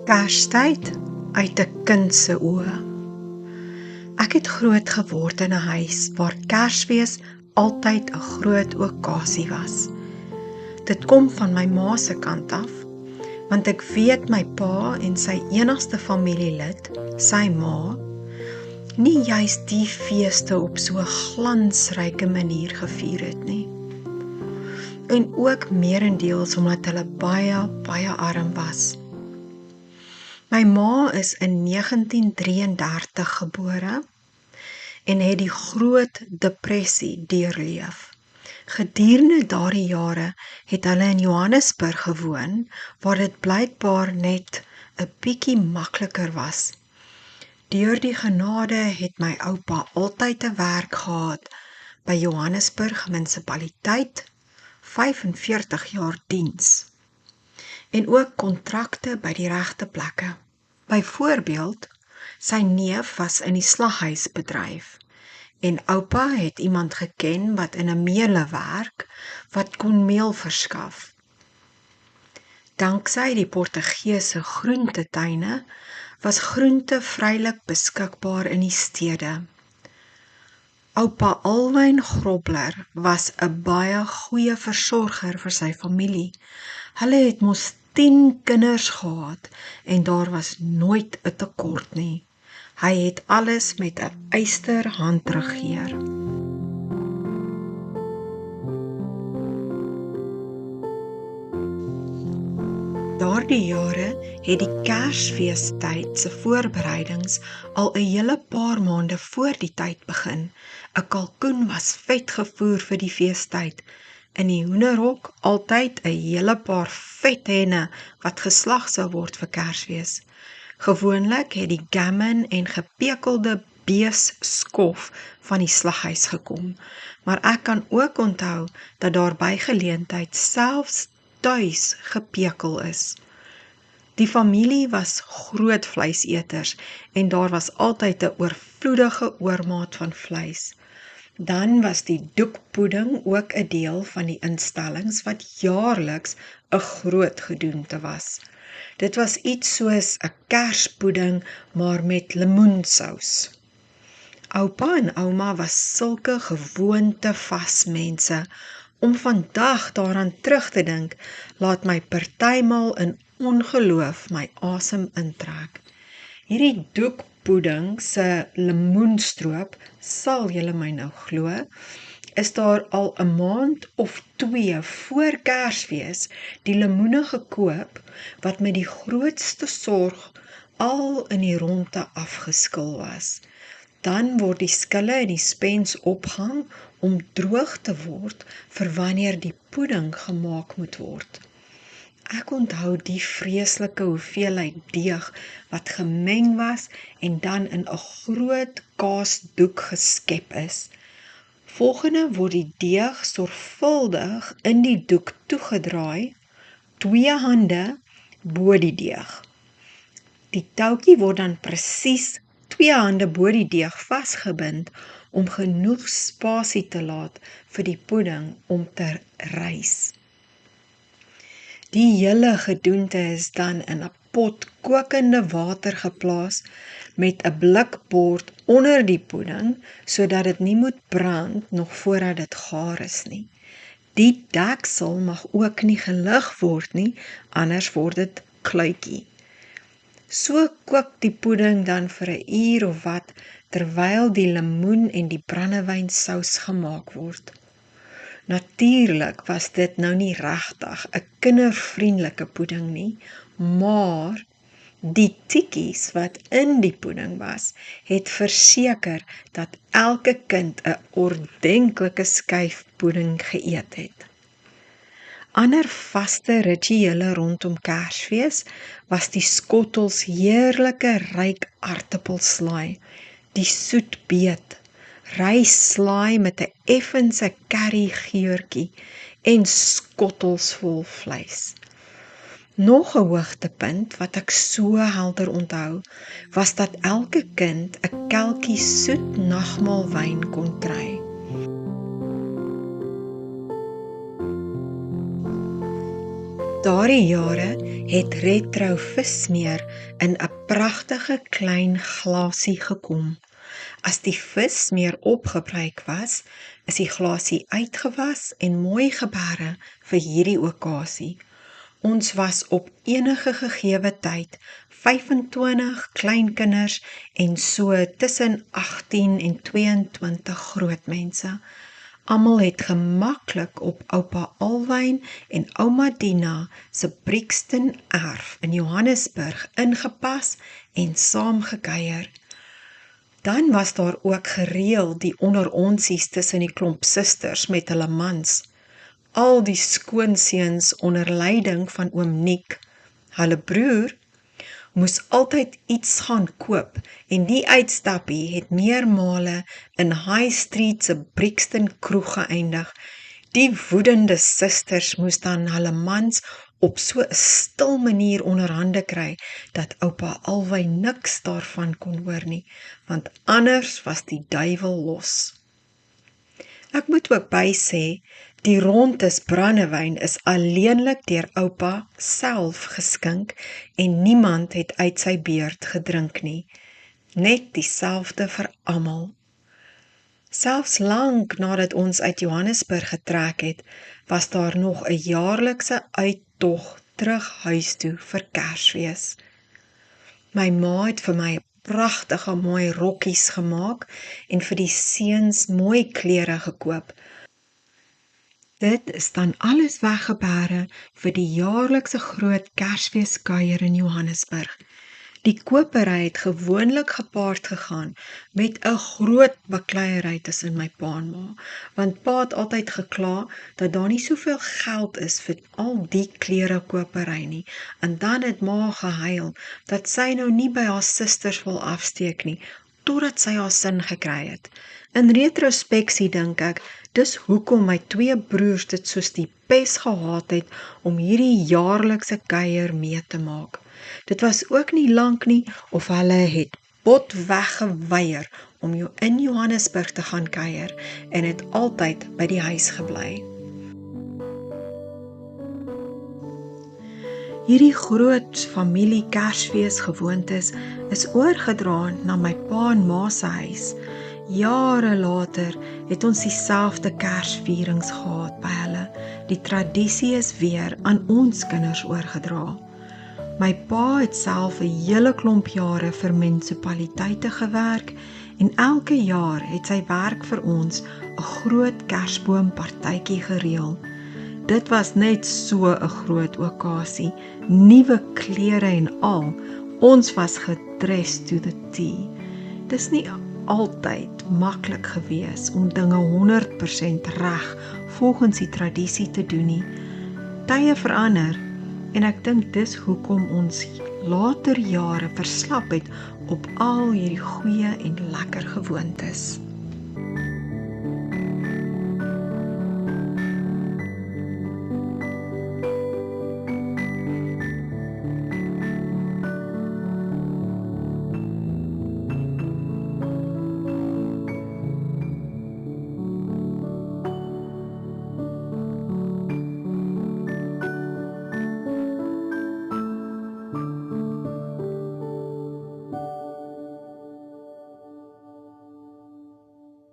Kerstyd uit 'n kind se oë. Ek het groot geword in 'n huis waar Kersfees altyd 'n groot okasie was. Dit kom van my ma se kant af, want ek weet my pa en sy enigste familielid, sy ma, nie juis die feeste op so 'n glansryke manier gevier het nie. En ook meerendeels omdat hulle baie arm was. My ma is in 1933 gebore en het die Groot Depressie deurleef. Gedurende daardie jare het hulle in Johannesburg gewoon, waar dit blykbaar net 'n bietjie makliker was. Deur die genade het my oupa altyd 'n werk gehad by Johannesburg munisipaliteit, 45 jaar diens. En ook kontrakte by die regte plekke. Byvoorbeeld, sy neef was in die slaghuisbedryf en oupa het iemand geken wat in 'n meule werk wat kon meel verskaf. Danksy die Portugese groentetuine was groente vrylik beskikbaar in die stede. Oupa Alwyn Grobler was 'n baie goeie versorger vir sy familie. Hulle het mos 10 kinders gehad en daar was nooit 'n tekort nie. Hy het alles met 'n ysterhand regeer. Daardie jare het die Kersfeestyd se voorbereidings al 'n hele paar maande voor die tyd begin. 'n Kalkoen was vet gevoer vir die feestyd. In die hoenderhok altyd 'n hele paar vet henne wat geslag sou word vir Kersfees. Gewoonlik het die gammon en gepekelde beesskof van die slaghuis gekom, maar ek kan ook onthou dat daar by geleentheid selfs tuis gepekel is. Die familie was groot vleiseters en daar was altyd 'n oorvloedige oormaat van vleis. Dan was die doekpudding ook 'n deel van die instellings wat jaarliks 'n groot gedoente was. Dit was iets soos 'n kerspudding, maar met lemoensous. Oupa en ouma was sulke gewoonte-vas mense. Om vandag daaraan terug te dink, laat my partymal in ongeloof my asem intrek. Hierdie doekpudding se lemoenstroop, sal julle my nou glo, is daar al 'n maand of 2 voor Kersfees die lemoene gekoop wat met die grootste sorg al in die ronde afgeskil was. Dan word die skille en die spens opgehang om droog te word vir wanneer die pudding gemaak moet word. Ek onthou die vreeslike hoeveelheid deeg wat gemeng was en dan in 'n groot kaasdoek geskep is. Volgende word die deeg sorgvuldig in die doek toegedraai, 2 hande bo die deeg. Die touwtjie word dan presies 2 hande bo die deeg vasgebind om genoeg spasie te laat vir die pudding om te rys. Die hele gedoente is dan in 'n pot kokende water geplaas met 'n blikbord onder die pudding sodat dit nie moet brand nog voordat dit gaar is nie. Die deksel mag ook nie gelig word nie, anders word dit kluitjie. So kook die pudding dan vir 'n uur of wat, terwyl die lemoen en die brandewynsous gemaak word. Natuurlik was dit nou nie regtig 'n kindervriendelike pudding nie, maar die tikkies wat in die pudding was, het verseker dat elke kind 'n ordentlike skyf pudding geëet het. Ander vaste rituele rondom Kersfees was die skottels heerlike ryk aartappelslaai, die soetbeet, rysslaai met 'n effense curry geurtjie en skottels vol vleis. Nog 'n hoogtepunt wat ek so helder onthou, was dat elke kind 'n kelkie soet nagmaalwyn kon kry. Daardie jare het Retro vismeer in 'n pragtige klein glasie gekom. As die vismeer opgebruik was, is die glasie uitgewas en mooi geberre vir hierdie okasie. Ons was op enige gegewe tyd 25 kleinkinders en so tussen 18 en 22 grootmense. Almal het gemaklik op oupa Alwyn en ouma Dina se Brixton erf in Johannesburg ingepas en saam gekuier. Dan was daar ook gereeld die onderonsies tussen die klomp susters met hulle mans. Al die skoonseuns onder leiding van oom Nick. Hulle broer moes altyd iets gaan koop en die uitstappie het meermale in High Street se Brixton kroeg geëindig. Die woedende susters moes dan hulle mans op so 'n stil manier onderhande kry, dat oupa Alwyn niks daarvan kon hoor nie, want anders was die duiwel los. Ek moet ook bysê, die Rontes brandewyn is alleenlik deur oupa self geskink en niemand het uit sy beurt gedrink nie. Net dieselfde vir almal. Selfs lank nadat ons uit Johannesburg getrek het, was daar nog 'n jaarlikse uittog terug huis toe vir Kersfees. My ma het vir my pragtige mooi rokkies gemaak en vir die seuns mooi klere gekoop. Dit is dan alles weggebere vir die jaarlikse groot Kersfeeskuier in Johannesburg. Die kopery het gewoonlik gepaard gegaan met 'n groot bakleierery tussen my pa en ma, want pa het altyd gekla dat daar nie soveel geld is vir al die klerekopery nie, en dan het ma gehuil dat sy nou nie by haar susters wil afsteek nie, totdat sy haar sin gekry het. In retrospeksie dink ek, dis hoekom my twee broers dit soos die pes gehaat het om hierdie jaarlikse kuier mee te maak. Dit was ook nie lank nie of hulle het botweg geweier om in Johannesburg te gaan kuier en het altyd by die huis gebly. Hierdie groot familie Kersfeesgewoontes is oorgedra na my pa en ma se huis. Jare later het ons dieselfde Kersvierings gehad by hulle. Die tradisie is weer aan ons kinders oorgedra. My pa het self 'n hele klomp jare vir munisipaliteite gewerk en elke jaar het sy werk vir ons 'n groot Kersboompartytjie gereël. Dit was net so 'n groot okasie, nuwe klere en al. Ons was gedressed to the T. Dis nie altyd maklik gewees om dinge 100% reg volgens die tradisie te doen nie. Tye verander en ek dink dis hoekom ons later jare verslap het op al hierdie goeie en lekker gewoontes.